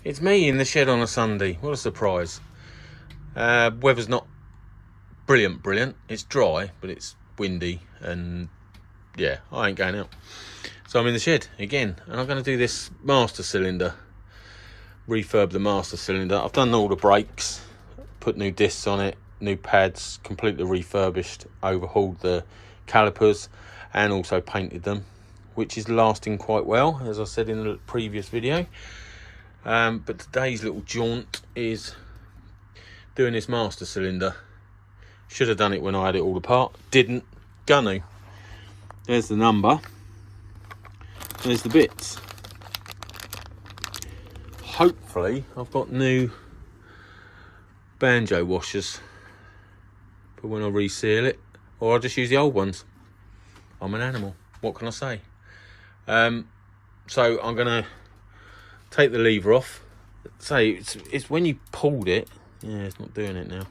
It's me in the shed on a Sunday. What a surprise. Weather's not brilliant. It's dry, but it's windy, and yeah, I ain't going out. So I'm in the shed again, and I'm going to do this master cylinder. Refurb the master cylinder. I've done all the brakes, put new discs on it, new pads, completely refurbished, overhauled the calipers, and also painted them, which is lasting quite well, as I said in the previous video. But today's little jaunt is doing this master cylinder. Should have done it when I had it all apart. Didn't. Gonna. There's the number. There's the bits. Hopefully I've got new banjo washers for when I reseal it, or I'll just use the old ones. I'm an animal. What can I say? So I'm gonna take the lever off. Say it's when you pulled it. Yeah, it's not doing it now.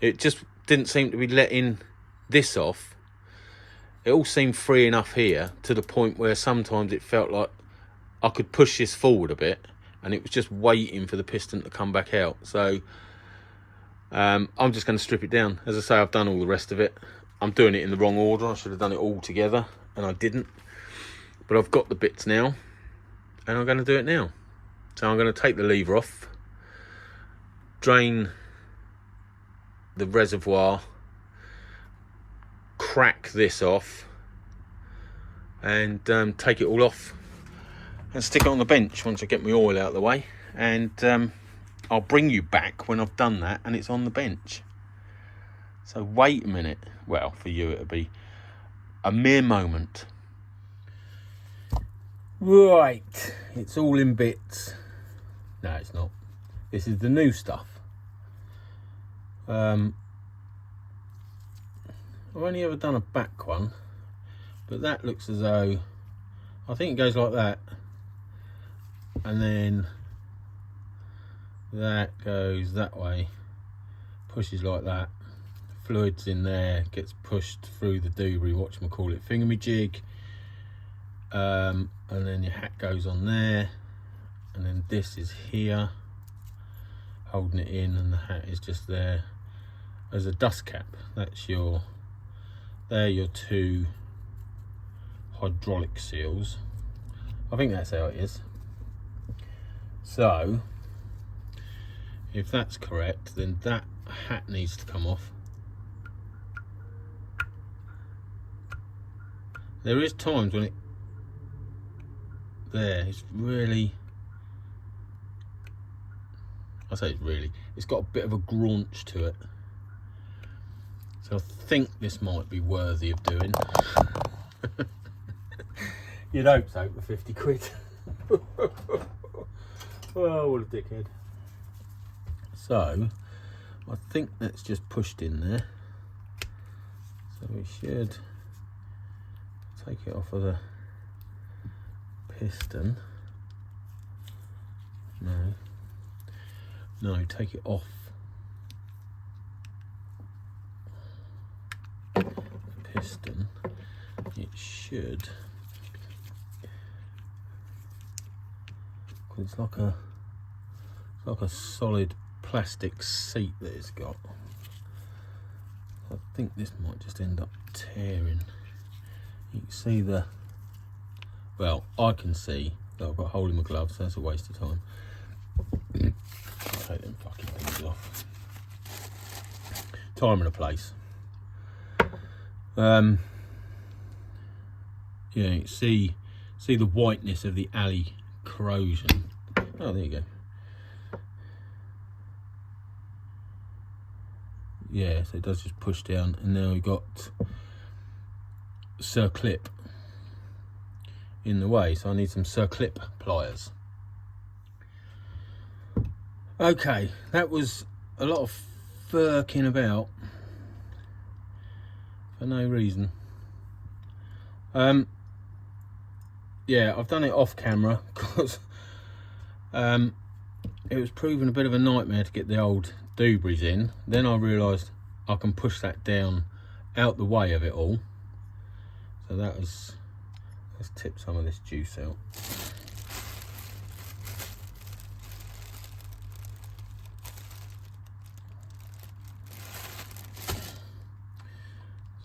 It just didn't seem to be letting this off. It all seemed free enough here to the point where sometimes it felt like I could push this forward a bit and it was just waiting for the piston to come back out. So I'm just going to strip it down. As I say, I've done all the rest of it. I'm doing it in the wrong order. I should have done it all together and I didn't. But I've got the bits now and I'm going to do it now. So I'm going to take the lever off, drain the reservoir, crack this off, and take it all off and stick it on the bench once I get my oil out of the way. And I'll bring you back when I've done that and it's on the bench. So wait a minute. Well, for you it'll be a mere moment. Right, it's all in bits. No, it's not. This is the new stuff. I've only ever done a back one, but that looks as though, I think it goes like that, and then that goes that way, pushes like that, fluid's in there, gets pushed through the doobry, whatchamacallit, thingamajig, and then your hat goes on there, and then this is here, holding it in, and the hat is just there as a dust cap. That's your, they're your two hydraulic seals. I think that's how it is. So if that's correct, then that hat needs to come off. There is times when it's really, I say it's really, it's got a bit of a graunch to it. So I think this might be worthy of doing. You'd hope so for 50 quid. Oh, what a dickhead. So I think that's just pushed in there. So we should take it off of the piston. No, take it off the piston. It should, because it's like a solid plastic seat that it's got. I think this might just end up tearing. You can see the, well, I can see that I've got a hole in my glove, so that's a waste of time. I'll take them fucking things off. Time and a place. Yeah, you see the whiteness of the alley corrosion. Oh, there you go. Yeah, so it does just push down, and now we've got circlip in the way, so I need some circlip pliers. Okay, that was a lot of furking about for no reason. Yeah, I've done it off camera because it was proving a bit of a nightmare to get the old doobries in. Then I realised I can push that down out the way of it all. So that was, let's tip some of this juice out.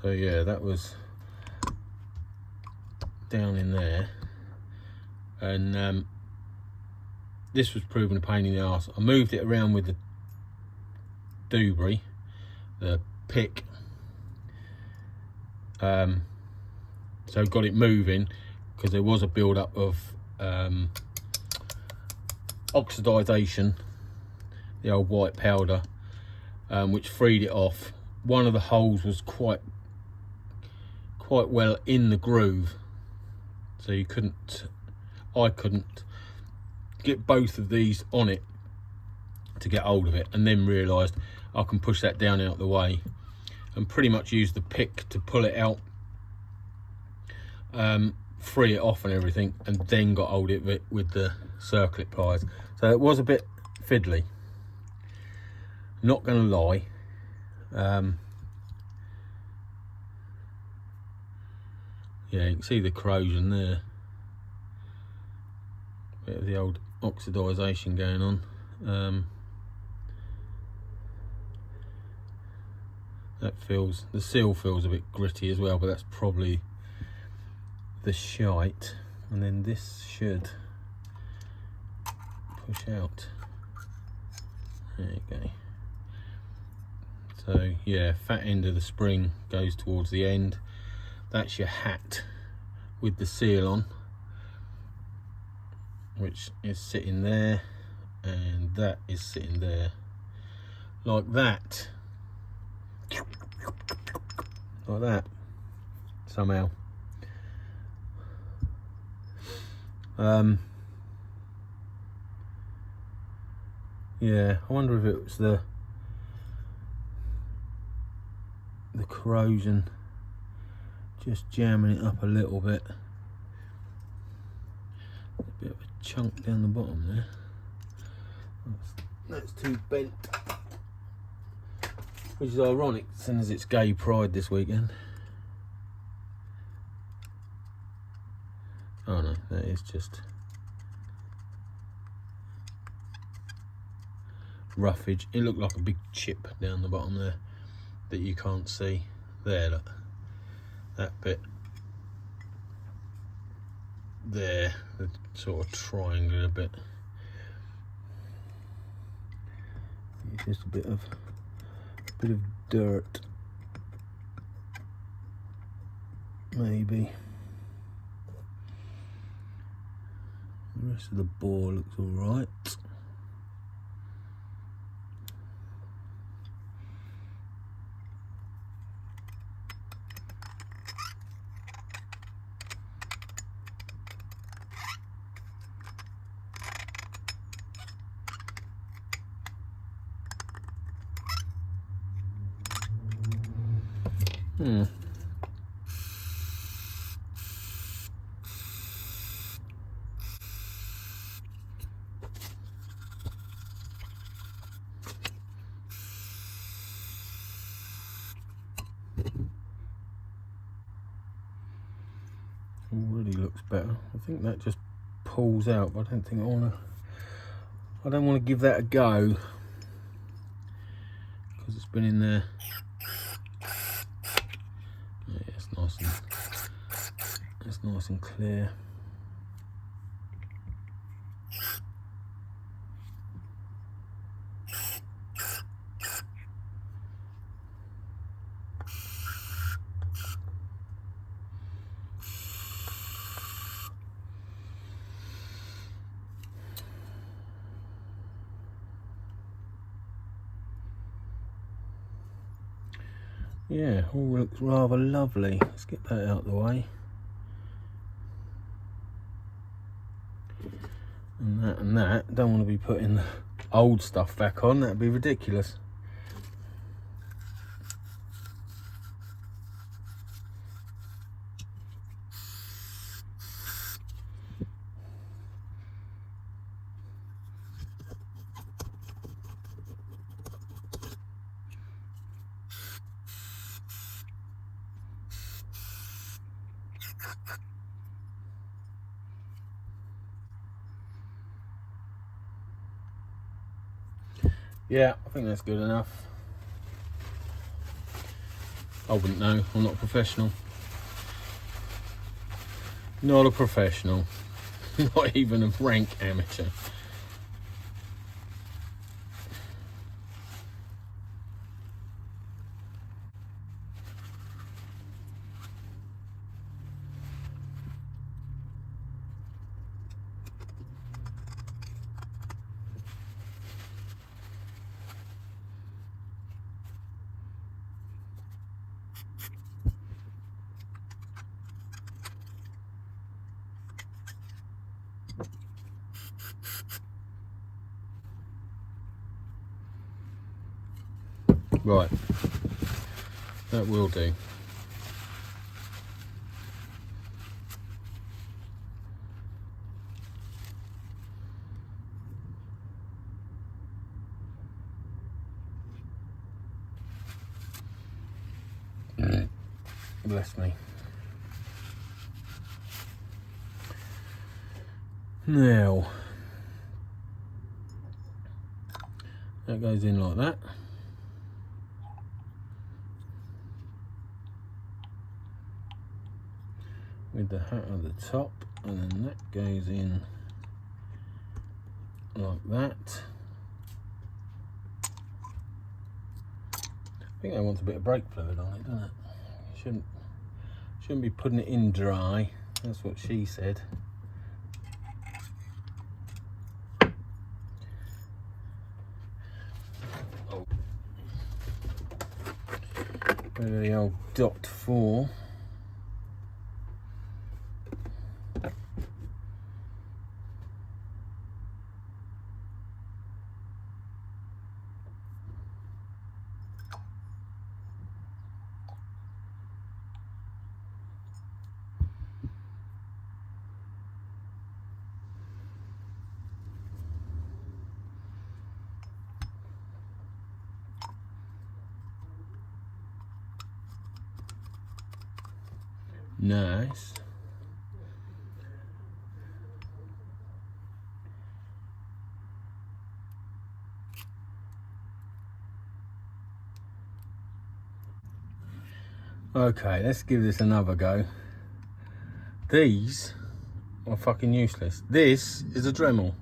So yeah, that was down in there, and this was proving a pain in the arse. I moved it around with the doobry, the pick, so got it moving, because there was a build up of oxidization, the old white powder, which freed it off. One of the holes was quite well in the groove, so I couldn't get both of these on it to get hold of it, and then realised I can push that down out of the way and pretty much use the pick to pull it out, free it off and everything, and then got hold of it with the circlip pliers. So it was a bit fiddly, not gonna lie. Yeah, you can see the corrosion there, bit of the old oxidization going on. The seal feels a bit gritty as well, but that's probably the shite. And then this should push out. There you go. So yeah, fat end of the spring goes towards the end. That's your hat with the seal on, which is sitting there, and that is sitting there, like that. Like that, somehow. Yeah, I wonder if it was the corrosion just jamming it up a little bit. A bit of a chunk down the bottom there. That's too bent, which is ironic since it's Gay Pride this weekend. Oh no, that is just roughage. It looked like a big chip down the bottom there that you can't see. There, look, that bit there, the sort of triangular bit. It's just a bit of dirt, maybe. The rest of the bore looks all right. Already looks better. I think that just pulls out, but I don't think I don't want to give that a go, because it's been in there. Yeah, it's nice and clear. Yeah, all looks rather lovely. Let's get that out of the way. And that. Don't want to be putting the old stuff back on. That'd be ridiculous. Yeah, I think that's good enough. I wouldn't know, I'm not a professional. Not a professional. Not even a rank amateur. Right, that will do. Bless me. Now, that goes in like that. With the hat at the top, and then that goes in like that. I think that wants a bit of brake fluid on it, doesn't it? Shouldn't be putting it in dry. That's what she said. Oh. Go to the old dot 4. Nice. Okay, let's give this another go. These are fucking useless. This is a Dremel,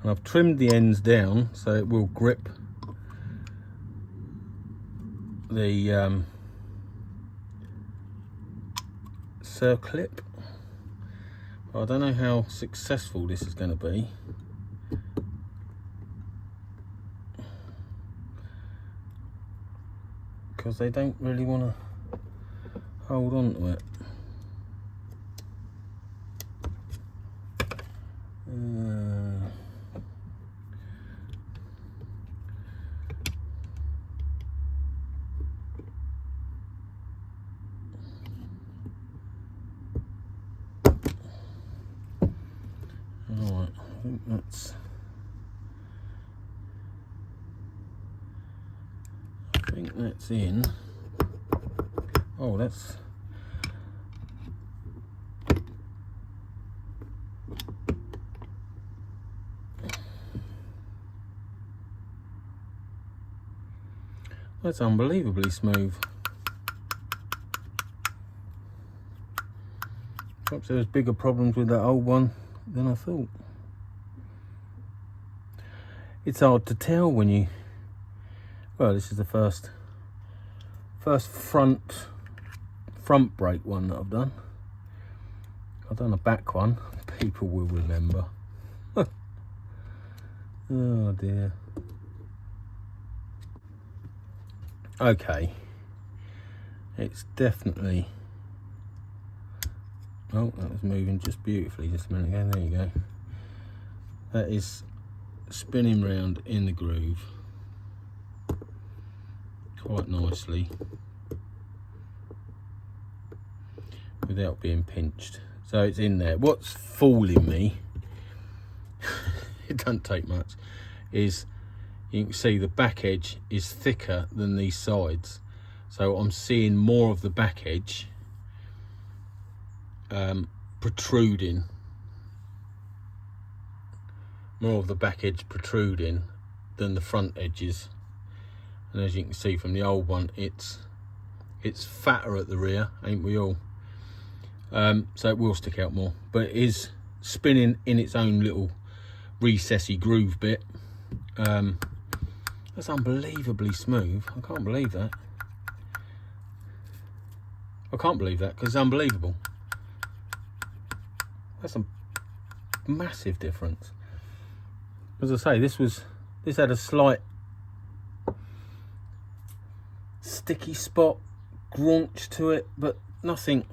and I've trimmed the ends down so it will grip the circlip. I don't know how successful this is going to be. Because they don't really want to hold on to it. Alright, I think that's in. Oh, that's unbelievably smooth. Perhaps there was bigger problems with that old one than I thought. It's hard to tell when you, well, this is the first front brake one that I've done. I've done a back one, people will remember. Oh dear. Okay, it's definitely, oh, that was moving just beautifully just a minute ago. There you go. That is spinning round in the groove quite nicely without being pinched. So it's in there. What's fooling me, it doesn't take much, is you can see the back edge is thicker than these sides. So I'm seeing more of the back edge protruding. More of the back edge protruding than the front edges. And as you can see from the old one, it's It's fatter at the rear, ain't we all? So it will stick out more, but it is spinning in its own little recessy groove bit. That's unbelievably smooth. I can't believe that. I can't believe that because it's unbelievable. That's a massive difference. As I say, this had a slight sticky spot, graunch to it, but nothing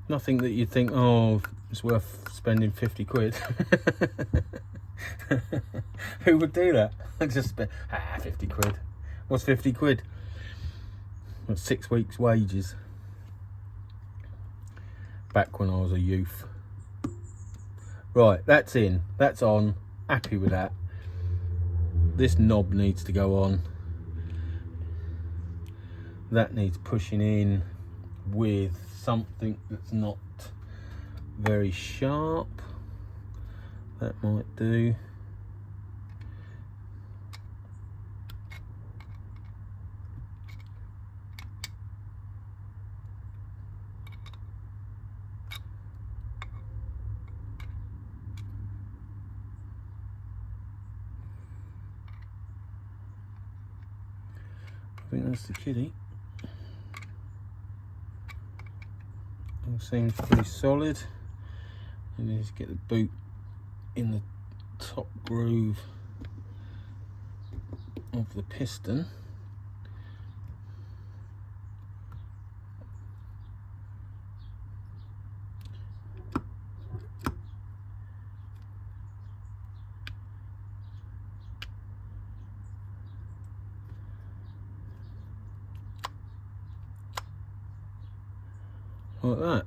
that you'd think, oh, it's worth spending 50 quid. Who would do that? Just spend 50 quid. What's 50 quid? That's 6 weeks' wages. Back when I was a youth. Right, that's in, that's on, happy with that. This knob needs to go on. That needs pushing in with something that's not very sharp. That might do. I think that's the kitty. All seems pretty solid. And then just get the boot in the top groove of the piston. Like that.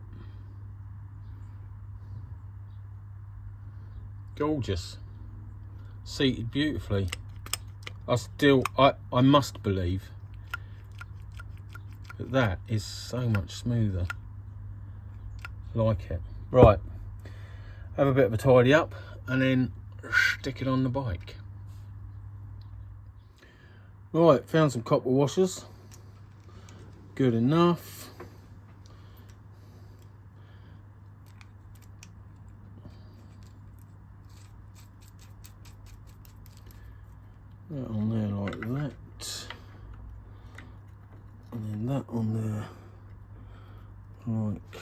Gorgeous. Seated beautifully. I must believe that is so much smoother. Like it. Right. Have a bit of a tidy up and then stick it on the bike. Right, found some copper washers. Good enough. That on there like that, and then that on there like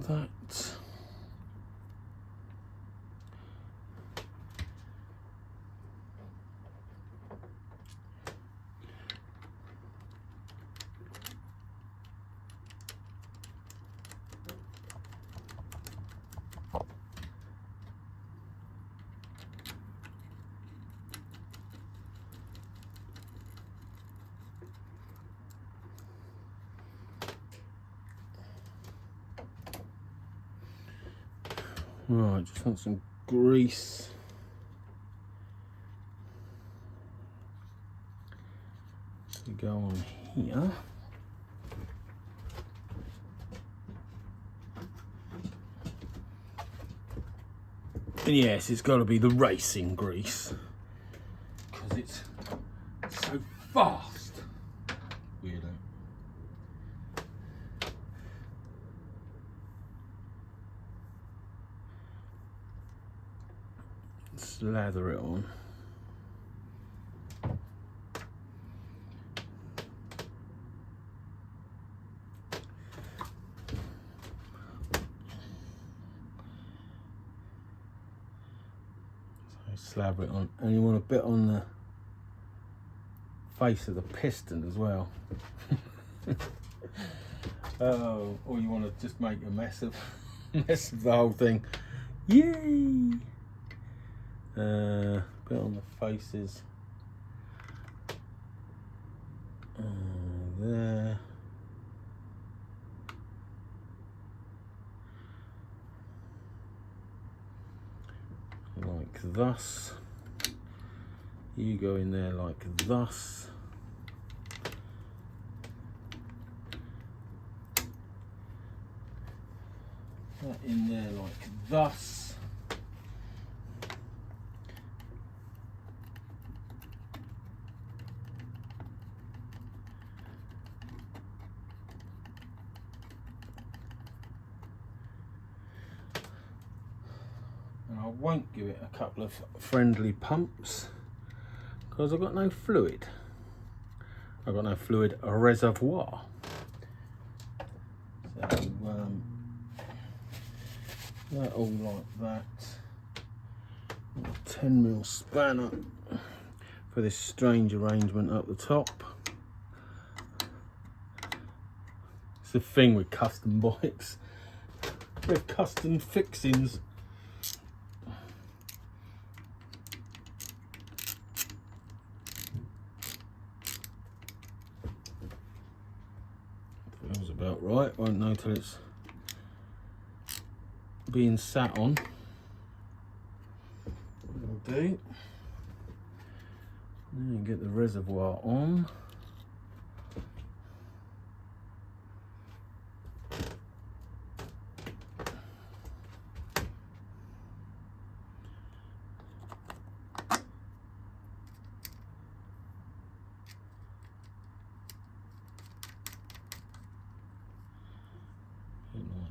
that. Right, just want some grease. To go on here. And yes, it's got to be the racing grease because it's so fast. Weirdo. Slather it on. So slather it on, and you want a bit on the face of the piston as well. Oh, or you want to just make a mess of the whole thing. Yay! Bit on the faces. There. Like thus. You go in there like thus. That in there like thus. won't give it a couple of friendly pumps because I've got no fluid. I've got no fluid reservoir. So that all like that. 10mm spanner for this strange arrangement up the top. It's the thing with custom bikes. With custom fixings. Feels about right. Won't know till it's being sat on. Will do. Then get the reservoir on.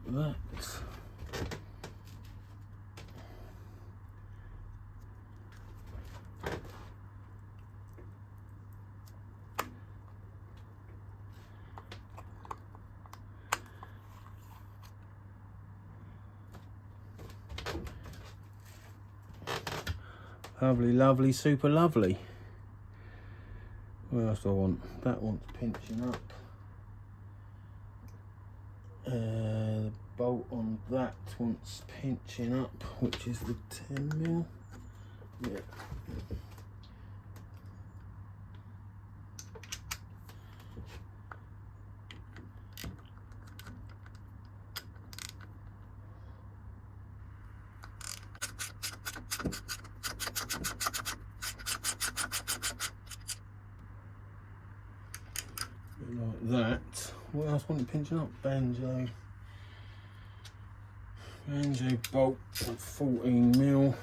Like that. Lovely, lovely, super lovely. What else do I want? That wants pinching up. The bolt on that wants pinching up, which is the 10mm. Yeah. Like that. What else want pinching up? Banjo bolt of 14mm.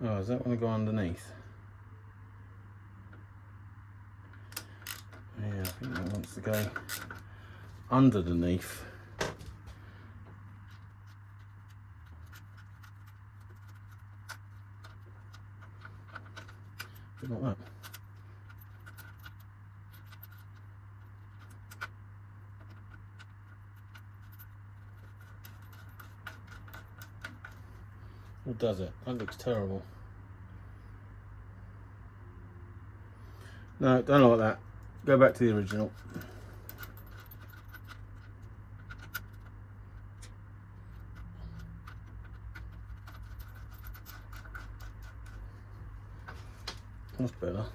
Oh, does that want to go underneath? Yeah, I think that wants to go underneath. Like that. Or does it? That looks terrible. No, don't like that. Go back to the original. That's better.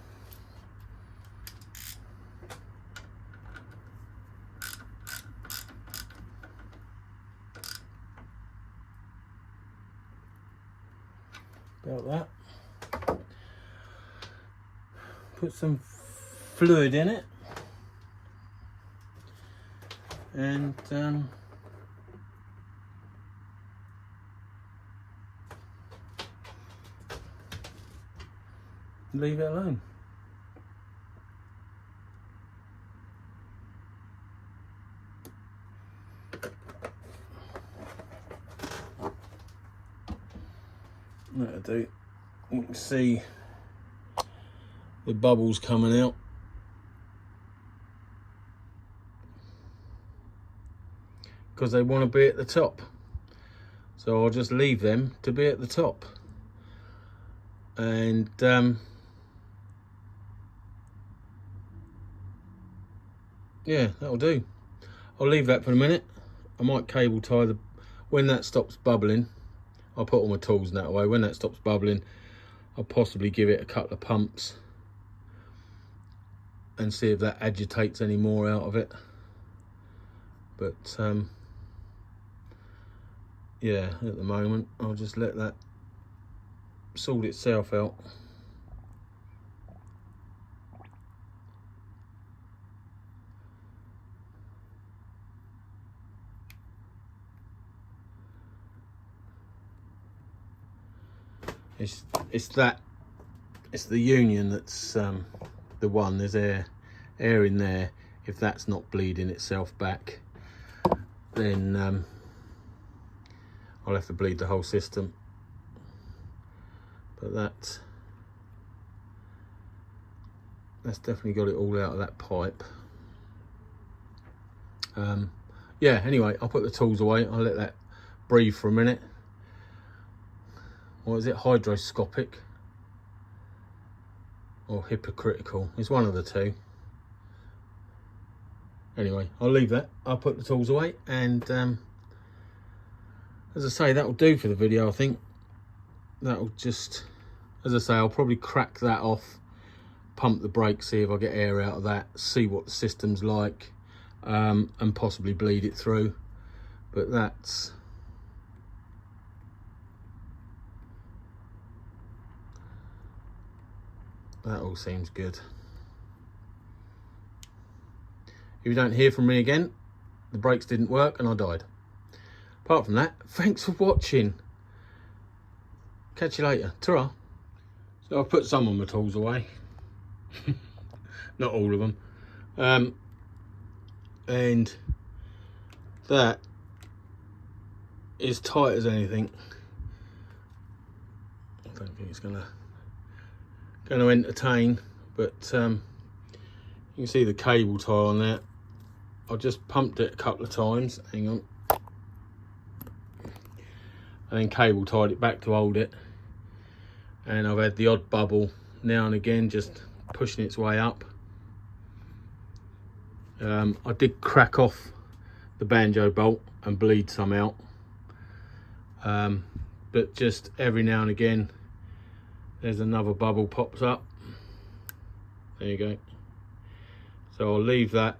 About that. Put some fluid in it. And leave it alone. That'll do. You can see the bubbles coming out. Because they want to be at the top. So I'll just leave them to be at the top. And yeah, that'll do. I'll leave that for a minute. I might cable tie the, when that stops bubbling, I'll put all my tools in that way. When that stops bubbling, I'll possibly give it a couple of pumps and see if that agitates any more out of it. But yeah, at the moment, I'll just let that sort itself out. It's the union that's the one. There's air in there. If that's not bleeding itself back, then I'll have to bleed the whole system. But that's definitely got it all out of that pipe. Yeah, anyway, I'll put the tools away. I'll let that breathe for a minute. What is it? Hydroscopic or hypocritical? It's one of the two. Anyway, I'll leave that. I'll put the tools away, and as I say, that'll do for the video. I think that'll just, as I say, I'll probably crack that off, pump the brakes, see if I get air out of that, see what the system's like, and possibly bleed it through. But that all seems good. If you don't hear from me again, the brakes didn't work and I died. Apart from that, thanks for watching. Catch you later. Ta-ra. So I've put some of my tools away. Not all of them. And that is tight as anything. I don't think it's gonna entertain, but you can see the cable tie on that. I just pumped it a couple of times, hang on, and then cable tied it back to hold it, and I've had the odd bubble now and again just pushing its way up. I did crack off the banjo bolt and bleed some out, but just every now and again there's another bubble pops up. There you go. So I'll leave that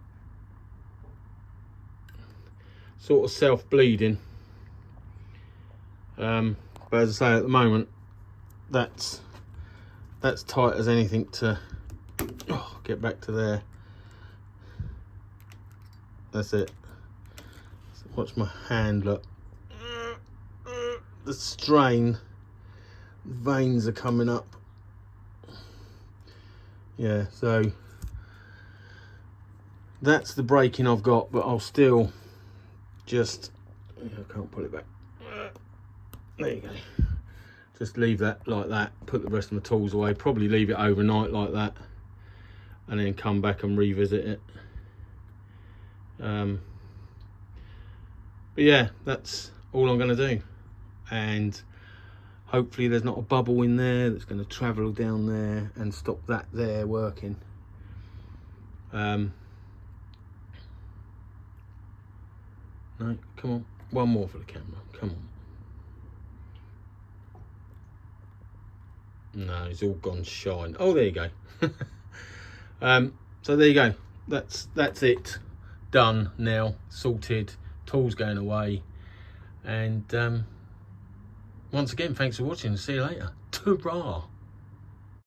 sort of self-bleeding, but as I say, at the moment that's tight as anything to get back to there. That's it. So watch my hand, look, the strain, veins are coming up. Yeah, so that's the braking I've got, but I'll still just, I can't pull it back. There you go. Just leave that like that, put the rest of my tools away, probably leave it overnight like that, and then come back and revisit it. But yeah, that's all I'm going to do, and hopefully there's not a bubble in there that's going to travel down there and stop that there working. No, come on, one more for the camera, come on. No, it's all gone shine. Oh, there you go. So there you go, that's it, done now, sorted, tools going away, and once again, thanks for watching. See you later. Ta-ra.